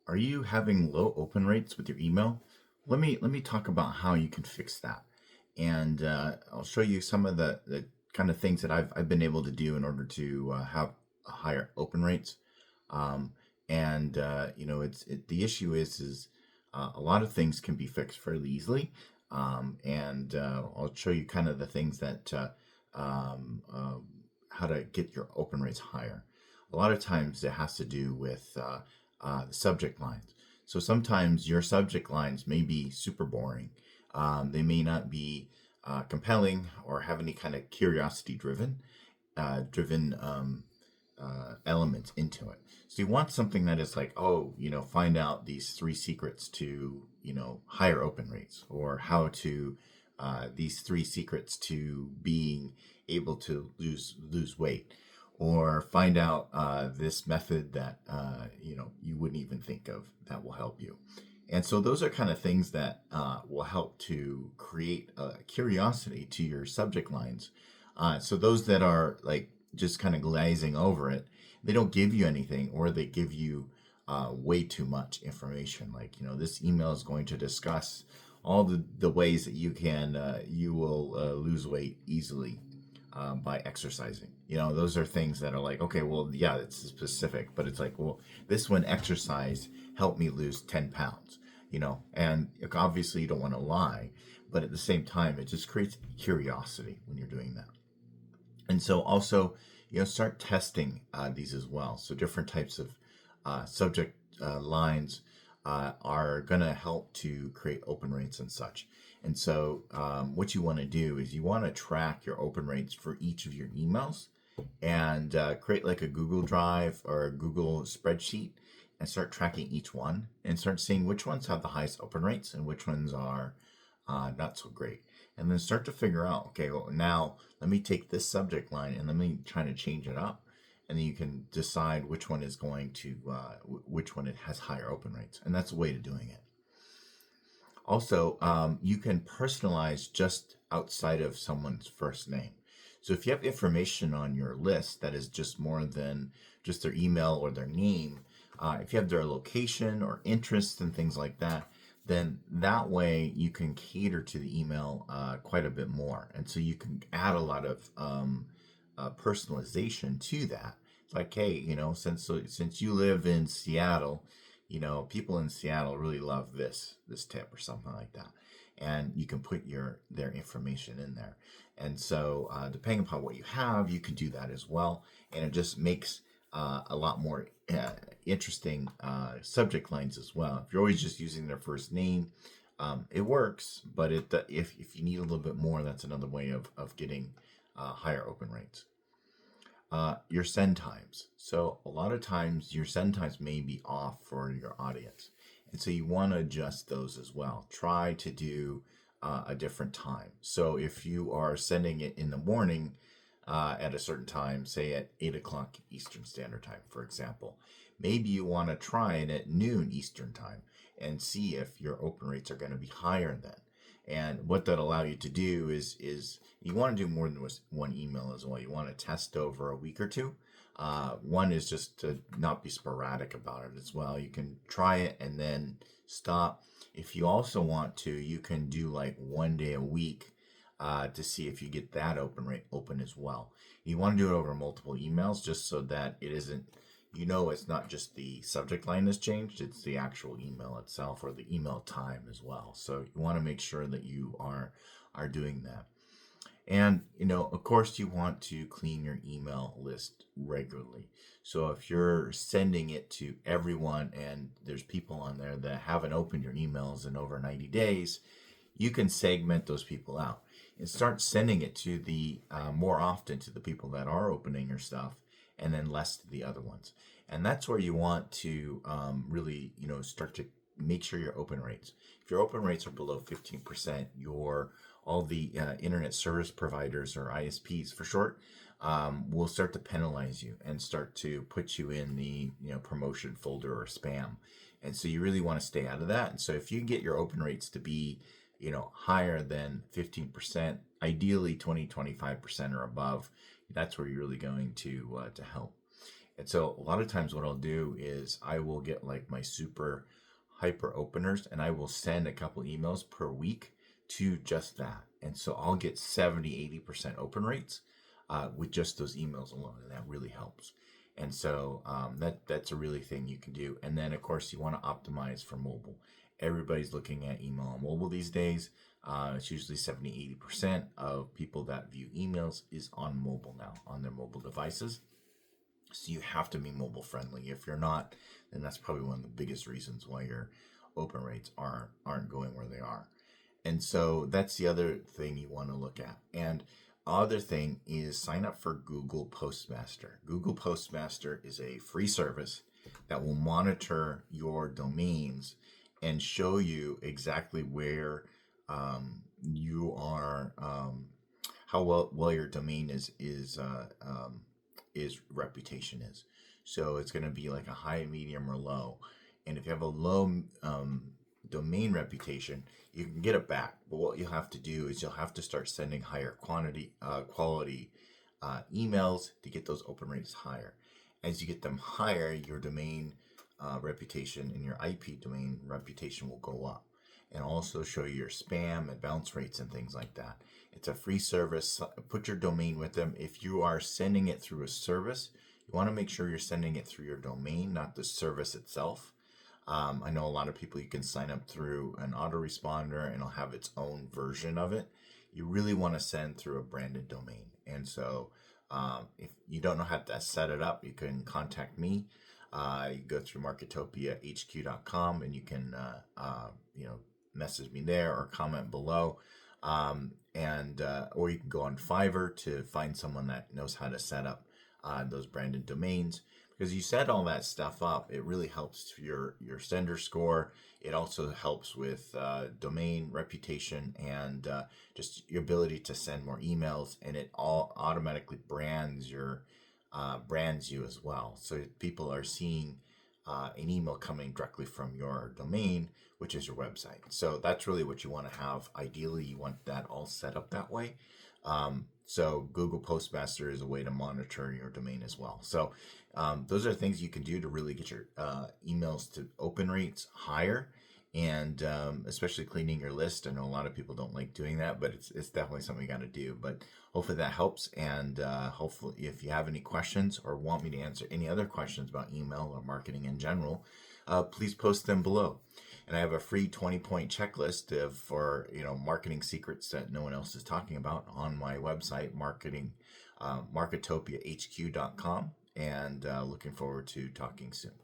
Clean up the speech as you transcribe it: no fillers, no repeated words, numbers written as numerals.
Are you having low open rates with your email? Let me talk about how you can fix that, and I'll show you some of the kind of things that I've been able to do in order to have higher open rates. Um, and the issue is a lot of things can be fixed fairly easily, and I'll show you kind of the things that um, uh, how to get your open rates higher. A lot of times it has to do with the subject lines. So sometimes your subject lines may be super boring. They may not be compelling or have any kind of curiosity driven elements into it. So you want something that is like, oh, find out these three secrets to, higher open rates, or how to these three secrets to being able to lose weight, or find out this method that you wouldn't even think of that will help you. And so those are kind of things that will help to create a curiosity to your subject lines. So those that are like just kind of glazing over it, they don't give you anything, or they give you way too much information. Like, this email is going to discuss all the ways that you will lose weight easily by exercising. Those are things that are like, okay, well, yeah, it's specific, but it's like, well, this one exercise helped me lose 10 pounds, and obviously you don't want to lie, but at the same time, it just creates curiosity when you're doing that. And so also, start testing these as well. So different types of subject lines are going to help to create open rates and such. And so what you want to do is you want to track your open rates for each of your emails, and create like a Google Drive or a Google spreadsheet, and start tracking each one and start seeing which ones have the highest open rates and which ones are not so great. And then start to figure out, okay, well, now let me take this subject line and let me try to change it up. And then you can decide which one is going to, which one it has higher open rates. And that's a way to doing it. Also, you can personalize just outside of someone's first name. So if you have information on your list that is just more than just their email or their name, if you have their location or interests and things like that, then that way you can cater to the email quite a bit more. And so you can add a lot of personalization to that. It's like, hey, since you live in Seattle, people in Seattle really love this tip or something like that, and you can put their information in there. And so, depending upon what you have, you can do that as well, and it just makes a lot more interesting subject lines as well. If you're always just using their first name, it works, but if you need a little bit more, that's another way of getting higher open rates. Your send times. So a lot of times your send times may be off for your audience. And so you want to adjust those as well. Try to do a different time. So if you are sending it in the morning at a certain time, say at 8 o'clock Eastern Standard Time, for example, maybe you want to try it at noon Eastern Time and see if your open rates are going to be higher then. And what that allow you to do is you want to do more than one email as well. You want to test over a week or two. One is just to not be sporadic about it as well. You can try it and then stop. If you also want to, you can do like 1 day a week to see if you get that open rate open as well. You want to do it over multiple emails just so that it isn't, it's not just the subject line that's changed, it's the actual email itself or the email time as well. So you want to make sure that you are doing that. And, of course, you want to clean your email list regularly. So if you're sending it to everyone and there's people on there that haven't opened your emails in over 90 days, you can segment those people out and start sending it to the more often to the people that are opening your stuff, and then less to the other ones. And that's where you want to really, start to make sure your open rates. If your open rates are below 15%, your all the internet service providers, or ISPs for short, will start to penalize you and start to put you in the promotion folder or spam. And so you really want to stay out of that. And so if you can get your open rates to be higher than 15%, ideally 20, 25% or above, that's where you're really going to help. And so a lot of times what I'll do is I will get like my super hyper openers and I will send a couple emails per week to just that. And so I'll get 70-80% open rates with just those emails alone. And that really helps. And so that's a really thing you can do. And then, of course, you want to optimize for mobile. Everybody's looking at email on mobile these days. It's usually 70-80% of people that view emails is on mobile now, on their mobile devices. So you have to be mobile friendly. If you're not, then that's probably one of the biggest reasons why your open rates aren't going where they are. And so that's the other thing you want to look at. And other thing is sign up for Google Postmaster. Google Postmaster is a free service that will monitor your domains and show you exactly where you are, how well your domain is reputation is. So it's going to be like a high, medium, or low. And if you have a low domain reputation, you can get it back. But what you'll have to do is you'll have to start sending higher quality emails to get those open rates higher. As you get them higher, your domain reputation and your IP domain reputation will go up, and also show you your spam and bounce rates and things like that. It's a free service. Put your domain with them. If you are sending it through a service, you want to make sure you're sending it through your domain, not the service itself. I know a lot of people, you can sign up through an autoresponder and it'll have its own version of it. You really want to send through a branded domain. And so if you don't know how to set it up, you can contact me. You go through marketopiahq.com and you can message me there or comment below. Or you can go on Fiverr to find someone that knows how to set up those branded domains. Because you set all that stuff up, it really helps your sender score. It also helps with domain reputation and just your ability to send more emails, and it all automatically brands you as well. So people are seeing an email coming directly from your domain, which is your website. So that's really what you want to have. Ideally, you want that all set up that way. So Google Postmaster is a way to monitor your domain as well. So those are things you can do to really get your emails to open rates higher, and especially cleaning your list. I know a lot of people don't like doing that, but it's definitely something you got to do. But hopefully that helps, and hopefully if you have any questions or want me to answer any other questions about email or marketing in general, please post them below. And I have a free 20-point checklist for marketing secrets that no one else is talking about on my website, marketopiahq.com. And looking forward to talking soon.